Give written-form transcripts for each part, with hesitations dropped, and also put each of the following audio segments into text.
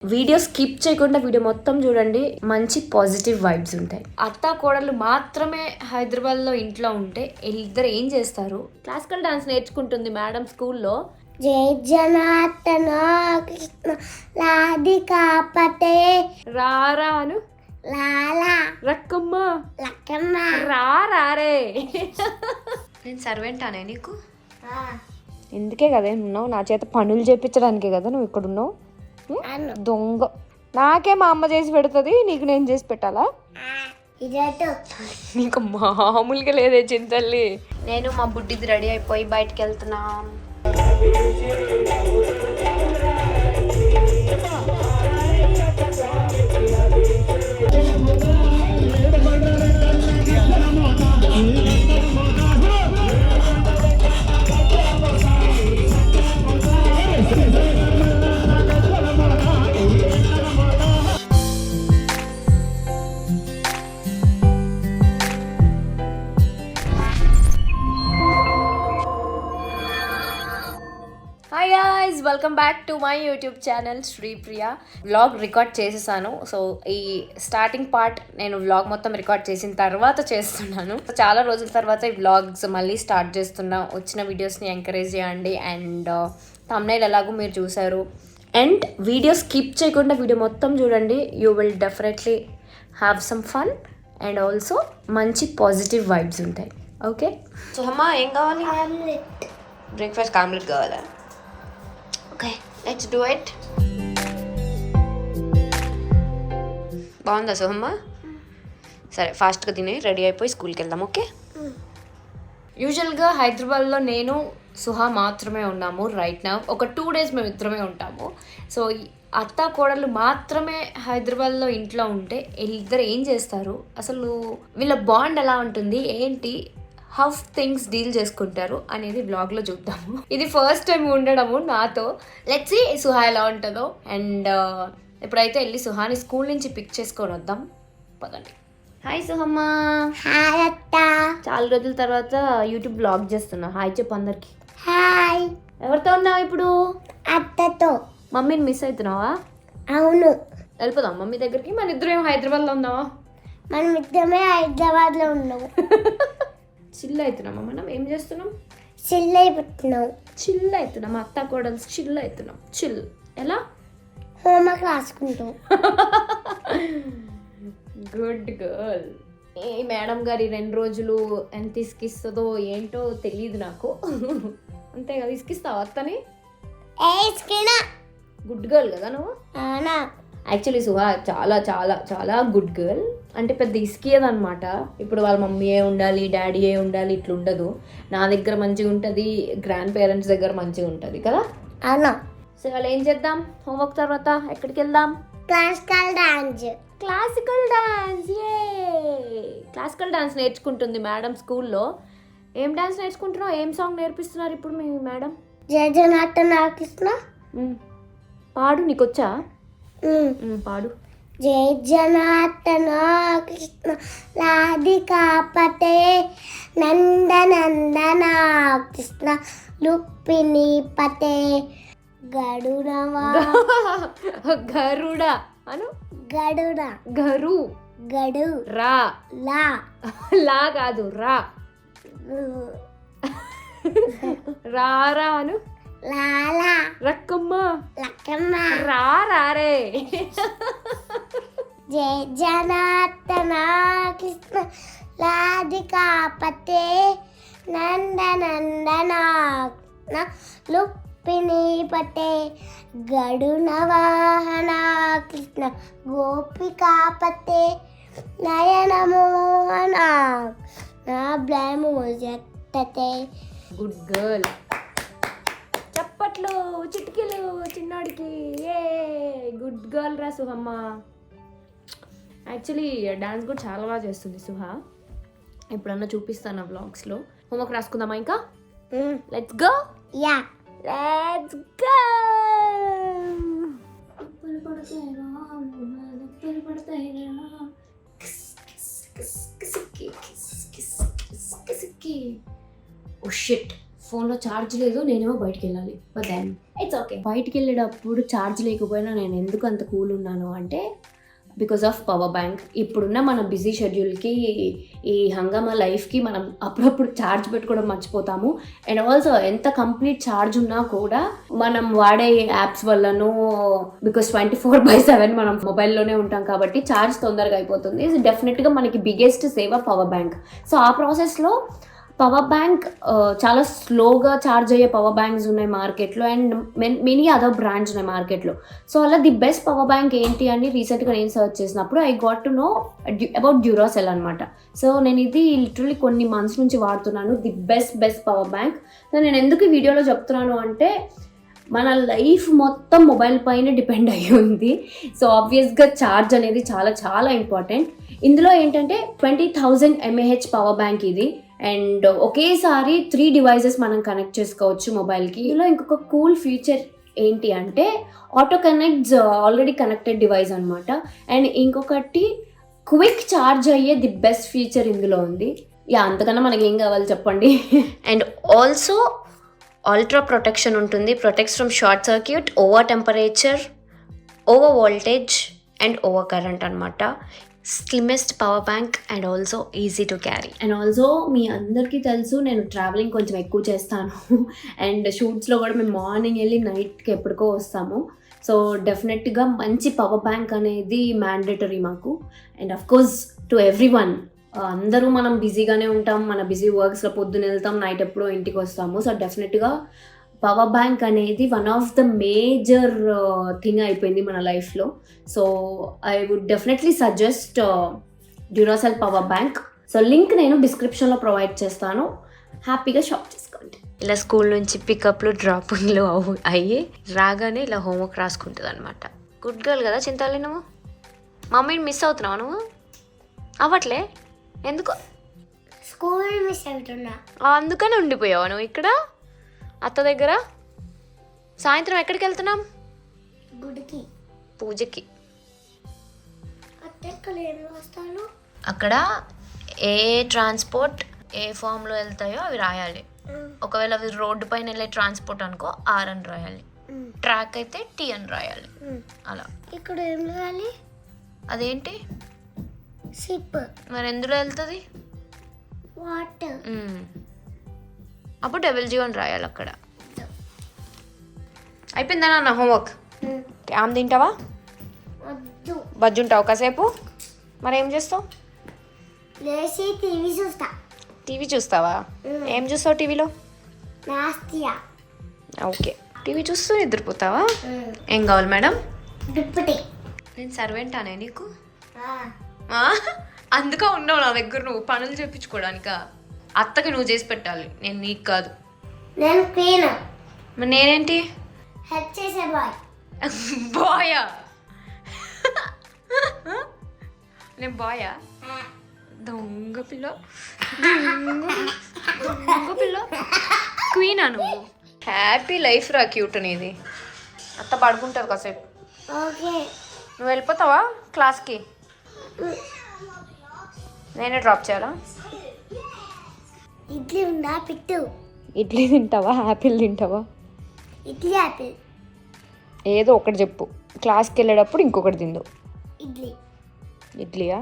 Video skip చేయకుండా video మొత్తం చూడండి, మంచి పాజిటివ్ వైబ్స్ ఉంటాయి. అత్త కోడలు మాత్రమే హైదరాబాద్లో ఇంట్లో ఉంటే ఇద్దరు ఏం చేస్తారు? క్లాసికల్ డాన్స్ నేర్చుకుంటుంది మేడం స్కూల్లో. జై జనార్దన కృష్ణ రాధికాపతే రారా అను, లాలా రక్కమ్మ లక్కమ్మ రారే. నేను సర్వెంటానే నీకు? ఎందుకే కదా ఉన్నావు, నా చేత పనులు చేయించడానికే కదా నువ్వు ఇక్కడ ఉన్నావు. దొంగ, నాకే మా అమ్మ చేసి పెడుతుంది, నీకు నేను చేసి పెట్టాలా? నీకు మామూలుగా లేదే చింతల్లి. నేను మా బుడ్డిది రెడీ అయిపోయి బయటకు వెళ్తున్నా. Hi guys, welcome back to my YouTube channel Sripriya. Vlog record చేసేసాను. సో ఈ స్టార్టింగ్ పార్ట్ నేను వ్లాగ్ మొత్తం రికార్డ్ చేసిన తర్వాత చేస్తున్నాను. చాలా రోజుల తర్వాత ఈ వ్లాగ్స్ మళ్ళీ స్టార్ట్ చేస్తున్నా. వచ్చిన వీడియోస్ని ఎంకరేజ్ చేయండి. అండ్ థంబ్నెయిల్ ఎలాగో మీరు చూసారు. అండ్ వీడియో స్కిప్ చేయకుండా వీడియో మొత్తం చూడండి. You will definitely have some fun and also మంచి పాజిటివ్ వైబ్స్ ఉంటాయి. ఓకే, సో అమ్మా ఏం కావాలి? బ్రేక్ఫాస్ట్ ఆమ్లెట్ కావాలా? Okay, let's do it. బాగుందా సుహమ్మ? సరే, ఫాస్ట్గా తిని రెడీ అయిపోయి స్కూల్కి వెళ్దాం. ఓకే. యూజువల్గా హైదరాబాద్లో నేను సుహా మాత్రమే ఉన్నాము రైట్ నౌ. ఒక 2 days మేము ఇద్దరమే ఉంటాము. సో అత్త కోడలు మాత్రమే హైదరాబాద్లో ఇంట్లో ఉంటే ఇద్దరు ఏం చేస్తారు? అసలు వీళ్ళ బాండ్ ఎలా ఉంటుంది, ఏంటి, హౌ థింగ్స్ డీల్ చేసుకుంటారు అనేది బ్లాగ్లో చూద్దాము. ఇది ఫస్ట్ టైం ఉండడము నాతో. లెట్స్ సీ సుహా ఎలా ఉంటుందో. అండ్ ఇప్పుడైతే వెళ్ళి సుహాని స్కూల్ నుంచి పిక్ చేసుకొని వద్దాం. పదండి. హాయ్ సుహమ్మ. హాయ్ అత్త. చాలా రోజుల తర్వాత యూట్యూబ్ బ్లాగ్ చేస్తున్నా. హాయ్ చెప్పు అందరికి. హాయ్. ఎవరితో ఉన్నావు ఇప్పుడు? అత్తతో. మమ్మీని మిస్ అవుతున్నావా? అవును. వెళ్ళిపోదాం మమ్మీ దగ్గరికి. మన ఇద్దరం హైదరాబాద్లో ఉన్నావా? మనం ఇద్దరమే హైదరాబాద్లో ఉన్నాము. చిల్ అవుతున్నామా? మనం ఏం చేస్తున్నాం? చిల్ అయిపోతున్నాం. చిల్ అవుతున్నాం. అత్త కోడలు చిల్ అవుతున్నాం. చిల్ ఎలా? హోంవర్క్ రాసుకుంటాం. Good girl. ఏ మేడం గారి 2 రోజులు ఎంత ఇసుకిస్తుందో ఏంటో తెలియదు నాకు. అంతే కదా, ఇసుకిస్తావా అత్తని? గుడ్ గర్ల్ కదా నువ్వు. యాక్చువల్లీ సుహా చాలా చాలా చాలా గుడ్ గర్ల్. అంటే పెద్ద ఇసుకియదనమాట. ఇప్పుడు వాళ్ళ మమ్మీయే ఉండాలి, డాడీయే ఉండాలి ఇట్లా ఉండదు. నా దగ్గర మంచిగా ఉంటుంది, గ్రాండ్ పేరెంట్స్ దగ్గర మంచిగా ఉంటుంది కదా. అవునా. సో వాళ్ళు ఏం చేద్దాం హోంవర్క్ తర్వాత? ఎక్కడికి వెళ్దాం? Classical dance. Classical dance. Classical dance నేర్చుకుంటుంది మేడం స్కూల్లో. ఏం డాన్స్ నేర్చుకుంటున్నావు? ఏం సాంగ్ నేర్పిస్తున్నారు ఇప్పుడు మీ మేడం? జై జనార్దన కృష్ణ. పాడు, నీకొచ్చా? పాడు. జై జనార్దన కృష్ణ రాధికాపతే నందనందన కృష్ణ లుప్పిని పతే గరుడవా. గరుడ అను. గరుడ. గరు. గడు. రా. లా. లా కాదు, రా. రారా అను. లాలా. రక్కమ్మ లక్కమ్మ రారే. జై జనార్దన కృష్ణ రాధికాపతే నందనందన లుప్పిని పతే గడునవాహన కృష్ణ గోపికాపతే నయనమోహన నా బ్లైమోజతే. Good girl. చప్పట్లు, చిటికీలు చిన్నోడికి. ఏ గుడ్ గర్ల్ రా సుహమ్మ. యాక్చువల్లీ డాన్స్ కూడా చాలా బాగా చేస్తుంది సుహా. ఎప్పుడన్నా చూపిస్తాను వ్లాగ్స్లో. హోంవర్క్ రాసుకుందామా ఇంకా? Let's go. Yeah, let's go. Oh shit, ఫోన్లో ఛార్జ్ లేదు, నేనేమో బయటికి వెళ్ళాలి. But then it's okay. బయటికి వెళ్ళేటప్పుడు ఛార్జ్ లేకపోయినా నేను ఎందుకు అంత కూల్ ఉన్నాను అంటే బికాస్ ఆఫ్ పవర్ బ్యాంక్. ఇప్పుడున్న మన బిజీ షెడ్యూల్కి, ఈ హంగామా లైఫ్కి మనం అప్పుడప్పుడు ఛార్జ్ పెట్టుకోవడం మర్చిపోతాము. అండ్ ఆల్సో ఎంత కంప్లీట్ ఛార్జ్ ఉన్నా కూడా మనం వాడే యాప్స్ వల్లనూ, బికాస్ 24/7 మనం మొబైల్లోనే ఉంటాం కాబట్టి ఛార్జ్ తొందరగా అయిపోతుంది. డెఫినెట్గా మనకి biggest save power bank. So ఆ ప్రాసెస్లో పవర్ బ్యాంక్ చాలా స్లోగా ఛార్జ్ అయ్యే పవర్ బ్యాంక్స్ ఉన్నాయి మార్కెట్లో, అండ్ మెనీ అదర్ బ్రాండ్స్ ఉన్నాయి మార్కెట్లో. సో అలా ది బెస్ట్ పవర్ బ్యాంక్ ఏంటి అని రీసెంట్గా నేను సర్చ్ చేసినప్పుడు I got to know about Duracell అనమాట. సో నేను ఇది లిటరల్లీ కొన్ని మంత్స్ నుంచి వాడుతున్నాను. The best power bank. So నేను ఎందుకు ఈ వీడియోలో చెప్తున్నాను అంటే మన లైఫ్ మొత్తం మొబైల్ పైన డిపెండ్ అయ్యి ఉంది. సో ఆబ్వియస్గా ఛార్జ్ అనేది చాలా చాలా ఇంపార్టెంట్. ఇందులో ఏంటంటే 20,000 mAh పవర్ బ్యాంక్ ఇది. అండ్ ఒకేసారి 3 డివైజెస్ మనం కనెక్ట్ చేసుకోవచ్చు మొబైల్కి. ఇందులో ఇంకొక కూల్ ఫీచర్ ఏంటి అంటే auto connects already connected device అనమాట. అండ్ ఇంకొకటి క్విక్ ఛార్జ్ అయ్యే ది బెస్ట్ ఫీచర్ ఇందులో ఉంది. అంతకన్నా మనకి ఏం కావాలి చెప్పండి. అండ్ ఆల్సో అల్ట్రా ప్రొటెక్షన్ ఉంటుంది. Protects from short circuit, over temperature, over voltage and over current అనమాట. Slimmest power bank and also easy to carry. And also మీ అందరికీ తెలుసు నేను ట్రావెలింగ్ కొంచెం ఎక్కువ చేస్తాను. అండ్ షూట్స్లో కూడా మేము మార్నింగ్ వెళ్ళి నైట్కి ఎప్పటికో వస్తాము. సో డెఫినెట్గా మంచి పవర్ బ్యాంక్ అనేది మ్యాండేటరీ మాకు. And of course to every one. అందరూ మనం బిజీగానే ఉంటాం, మన బిజీ వర్క్స్లో పొద్దున వెళ్తాం, నైట్ ఎప్పుడో ఇంటికి వస్తాము. సో డెఫినెట్గా పవర్ బ్యాంక్ అనేది one of the major thing అయిపోయింది మన లైఫ్లో. So I would definitely suggest Duracell power bank. So link నేను డిస్క్రిప్షన్లో ప్రొవైడ్ చేస్తాను, హ్యాపీగా షాప్ చేసుకోండి. ఇలా స్కూల్ నుంచి పికప్లు డ్రాపింగ్లు అయ్యి రాగానే ఇలా హోంవర్క్ రాసుకుంటుంది అనమాట. గుడ్ గర్ల్ కదా చింతాలి. నువ్వు మమ్మీని మిస్ అవుతున్నావు? నువ్వు అవ్వట్లే ఎందుకు? స్కూల్ మిస్ అవుతున్నా. అందుకనే ఉండిపోయావా నువ్వు ఇక్కడ అత్త దగ్గర? సాయంత్రం ఎక్కడికి వెళ్తున్నాం? గుడికి, పూజకి. వస్తాను. అక్కడ ఏ ట్రాన్స్పోర్ట్ ఏ ఫామ్లో వెళ్తాయో అవి రాయాలి. ఒకవేళ అవి రోడ్డు పైన వెళ్ళే ట్రాన్స్పోర్ట్ అనుకో R అని రాయాలి, ట్రాక్ అయితే T అని రాయాలి. అలా. ఇక్కడ ఏం రాయాలి? అదేంటి? షిప్. మరి ఎందులో వెళ్తుంది? వాటర్. అప్పుడు WG అని రాయాలి అక్కడ. అయిపోయిందా నా హోంవర్క్? ఆమె తింటావా? బజ్జుంటావు కాసేపు? మరి ఏం చేస్తావు? లేచి టీవీ చూస్తా. టీవీ చూస్తావా? ఏం చూస్తావు టీవీలో? నాస్తియా. ఓకే, టీవీ చూస్తూ నిద్రపోతావా? ఏం కావాలి మేడం? దుప్పటి. నేను సర్వెంటానే నీకు? అందుకే ఉన్నావు నా దగ్గర నువ్వు పనులు చేయించుకోవడానికా? అత్తకి నువ్వు చేసి పెట్టాలి, నేను నీకు కాదు. నేను క్వీన్. మరి నేనేంటి? హెల్ప్ చేసే బాయ్. బాయా? నేను బాయా? దొంగ పిల్ల, దొంగ పిల్ల. క్వీనా నువ్వు? హ్యాపీ లైఫ్ రా, క్యూట్ అనేది. అత్త పడుకుంటుంది కాసేపు. ఓకే. నువ్వు వెళ్ళిపోతావా క్లాస్కి? నేనే డ్రాప్ చేయాలా? ఇడ్లీ ఉందా? పెట్టు. ఇడ్లీ తింటావా? యాపిల్ తింటావా? ఇడ్లీ, యాపిల్ ఏదో ఒకటి చెప్పు. క్లాస్కి వెళ్ళేటప్పుడు ఇంకొకటి తిందు. ఇడ్లీ. ఇడ్లీయా?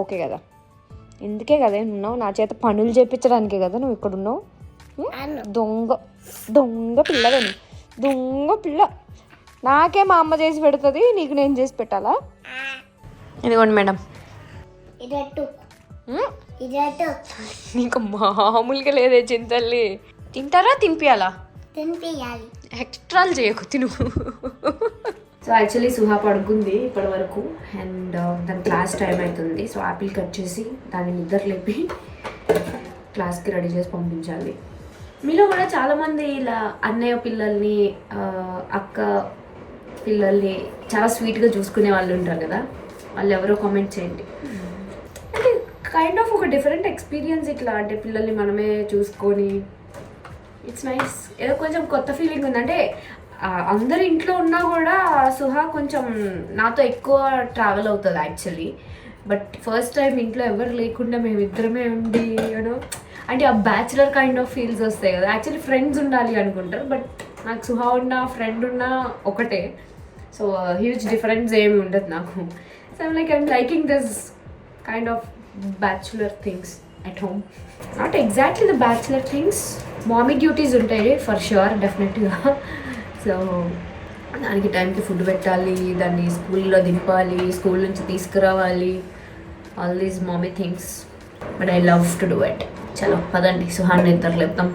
ఓకే కదా, ఇందుకే కదా ఉన్నావు, నా చేత పనులు చేయించడానికే కదా నువ్వు ఇక్కడ ఉన్నావు. దొంగ దొంగ పిల్లదని, దొంగ పిల్ల. నాకే మా అమ్మ చేసి పెడుతుంది, నీకు నేను చేసి పెట్టాలా? ఇదిగోండి మేడం. నీకు మామూలుగా లేదే చింతల్లి. తింటారా? తినిపియాలా? తినిపియాలి. ఎక్స్ట్రాలు చేయకు, తిను. సో యాక్చువల్లీ సుహా పడుకుంది ఇప్పటి వరకు, అండ్ దాని క్లాస్ టైం అవుతుంది. సో యాపిల్ కట్ చేసి దాన్ని నిద్ర లేపి క్లాస్కి రెడీ చేసి పంపించాలి. మీలో కూడా చాలామంది ఇలా అన్నయ్య పిల్లల్ని, అక్క పిల్లల్ని చాలా స్వీట్గా చూసుకునే వాళ్ళు ఉంటారు కదా, వాళ్ళు ఎవరో కామెంట్ చేయండి. అంటే కైండ్ ఆఫ్ ఒక డిఫరెంట్ ఎక్స్పీరియన్స్ ఇట్లా, అంటే పిల్లల్ని మనమే చూసుకొని ఇట్స్ నైస్. ఏదో కొంచెం కొత్త ఫీలింగ్ ఉంది. అంటే అందరు ఇంట్లో ఉన్నా కూడా సుహా కొంచెం నాతో ఎక్కువ ట్రావెల్ అవుతుంది యాక్చువల్లీ. బట్ ఫస్ట్ టైం ఇంట్లో ఎవరు లేకుండా మేమిద్దరమే ఉండి యూనో అంటే ఆ బ్యాచులర్ కైండ్ ఆఫ్ ఫీల్స్ వస్తాయి కదా. యాక్చువల్లీ ఫ్రెండ్స్ ఉండాలి అనుకుంటారు, బట్ నాకు సుహా ఉన్న ఫ్రెండ్ ఉన్న ఒకటే. సో హ్యూజ్ డిఫరెన్స్ ఏమి ఉండదు నాకు. So I'm liking this kind of bachelor things at home. Not exactly the bachelor things, mummy duties ఉంటాయి ఫర్ ష్యూర్ డెఫినెట్గా. సో దానికి టైంకి ఫుడ్ పెట్టాలి, దాన్ని స్కూల్లో దింపాలి, స్కూల్ నుంచి తీసుకురావాలి, all these mummy things, but I love to do it. చలో పదండి సుహాన్ని నిద్ర లేపుతాం.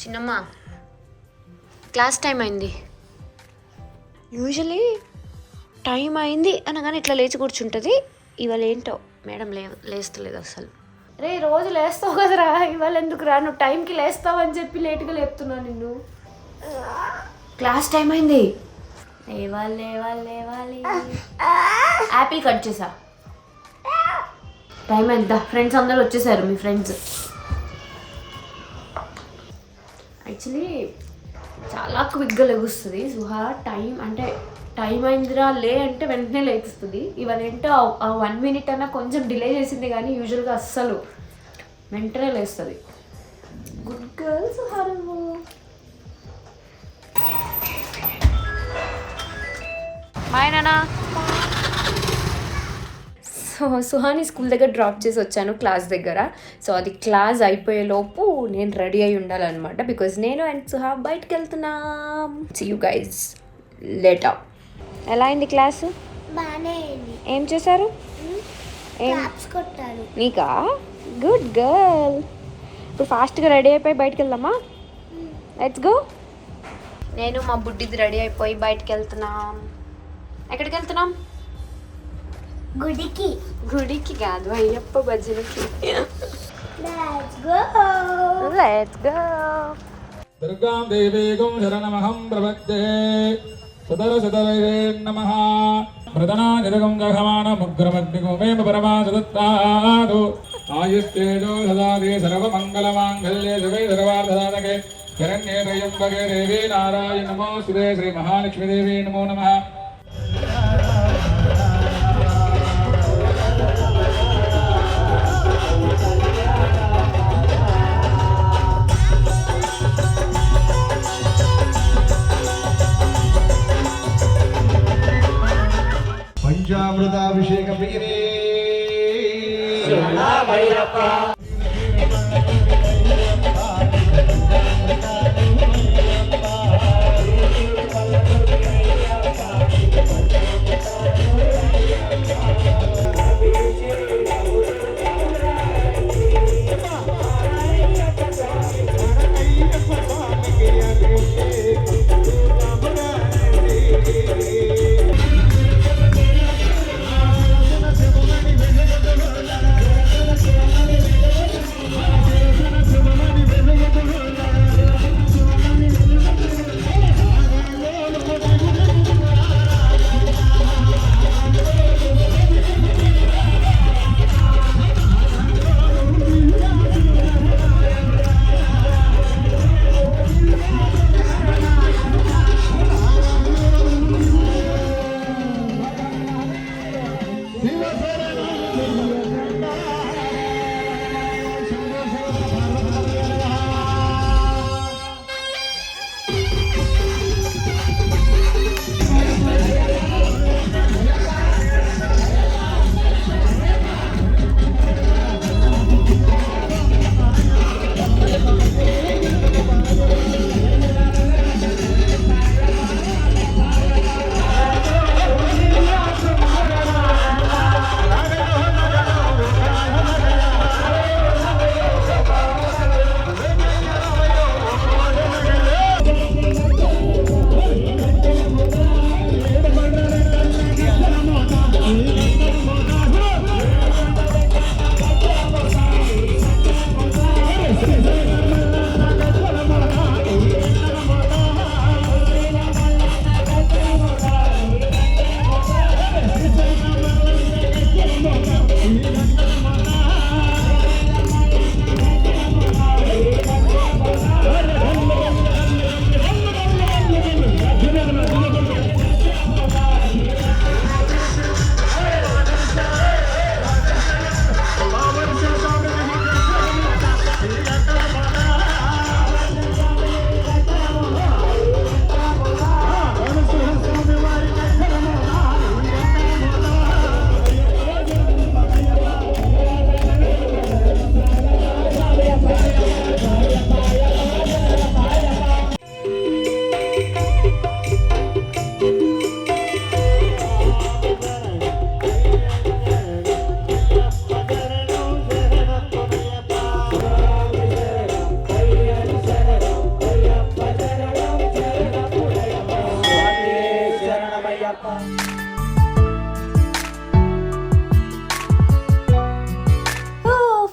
చిన్నమ్మ క్లాస్ టైం అయింది. యూజువలీ టైం అయింది అనగానే ఇట్లా లేచి కూర్చుంటుంది. ఇవాళ ఏంటో మేడం లేస్తలేదు అసలు. రే రోజు లేస్తావు కదరా, ఇవాళ ఎందుకు రా? నువ్వు టైంకి లేస్తావు అని చెప్పి లేట్గా లేపుతున్నావు నిన్ను. క్లాస్ టైం అయింది, లేవాలి లేవాలి లేవాలి. యాపిల్ కట్ చేసా, టైం ఎంత? ఫ్రెండ్స్ అందరూ వచ్చేసారు, మీ ఫ్రెండ్స్. యాక్చువల్లీ చాలా క్విక్గా లెగుస్తుంది సుహా. టైం అయిందిరా లే అంటే వెంటనే లేస్తుంది. ఇవాళ ఏంటో ఆ 1 minute అన్నా కొంచెం డిలే చేసింది, కానీ యూజువల్గా అస్సలు వెంటనే లేస్తుంది. గుడ్ గర్ల్ సుహా నువ్వు. బాయ్ నానా. సో సుహాని స్కూల్ దగ్గర డ్రాప్ చేసి వచ్చాను, క్లాస్ దగ్గర. సో అది క్లాస్ అయిపోయేలోపు నేను రెడీ అయి ఉండాలన్నమాట, బికాజ్ నేను అండ్ సుహా బయటకు వెళ్తున్నాం. See you guys later. ఎలా అయింది క్లాసు? బాగానే ఏం చేశారు? కొట్టారు. నీకా? Good girl. ఇప్పుడు ఫాస్ట్గా రెడీ అయిపోయి బయటకు వెళ్దామా? Let's go. నేను మా బుడ్డిది రెడీ అయిపోయి బయటకు వెళ్తున్నాం. ఎక్కడికి వెళ్తున్నాం? గుడికి. గుడికి కాదు, అయ్యప్ప భజనకి. Let's go. Let's go. దుర్గాం దేవీగం శరణమహం ప్రపద్యే సుదరసుదరే నమః. ప్రదనా నిరగం గహమానముగ్రమగ్నిగోమేమ పరమాసదత్తాదు. ఆయుస్తేజో సదాదే సర్వమంగళమాంగళ్యే శుభే సర్వార్థసాధకే శరణ్యే త్రయంబకే దేవీ నారాయణ నమోస్తుతే. శ్రీ మహాలక్ష్మీదేవి నమో నమః. పంచామృతాభిషేక ప్రియనే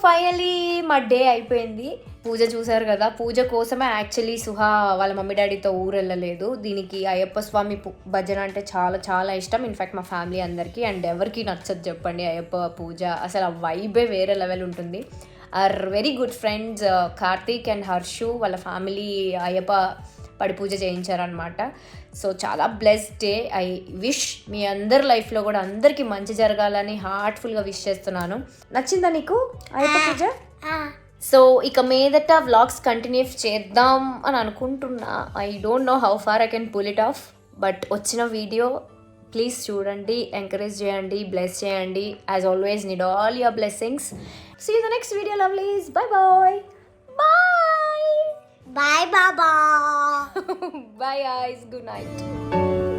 ఫైనలీ మా డే అయిపోయింది. పూజ చూసారు కదా, పూజ కోసమే యాక్చువల్లీ సుహా వాళ్ళ మమ్మీ డాడీతో ఊరు వెళ్ళలేదు. దీనికి అయ్యప్ప స్వామి భజన అంటే చాలా చాలా ఇష్టం. ఇన్ఫ్యాక్ట్ మా ఫ్యామిలీ అందరికీ, అండ్ ఎవరికి నచ్చదు చెప్పండి అయ్యప్ప పూజ. అసలు ఆ వైబే వేరే లెవెల్ ఉంటుంది. Are very good friends Karthik and Harshu వాళ్ళ ఫ్యామిలీ అయ్యప్ప పడి పూజ చేయించారనమాట. సో చాలా బ్లెస్డ్ డే. ఐ విష్ మీ అందరి లైఫ్లో కూడా అందరికీ మంచి జరగాలని హార్ట్ఫుల్గా విష్ చేస్తున్నాను. నచ్చిందా నీకు అయ్యప్ప పూజ? సో ఇక మీదట వ్లాగ్స్ కంటిన్యూ చేద్దాం అని అనుకుంటున్నా. I don't know how far I can pull it off, but వచ్చిన వీడియో ప్లీజ్ చూడండి, ఎంకరేజ్ చేయండి, బ్లెస్ చేయండి. As always need all your blessings. See you the next video lovelies. Bye bye. Bye. Bye, Baba. Bye guys. Good night.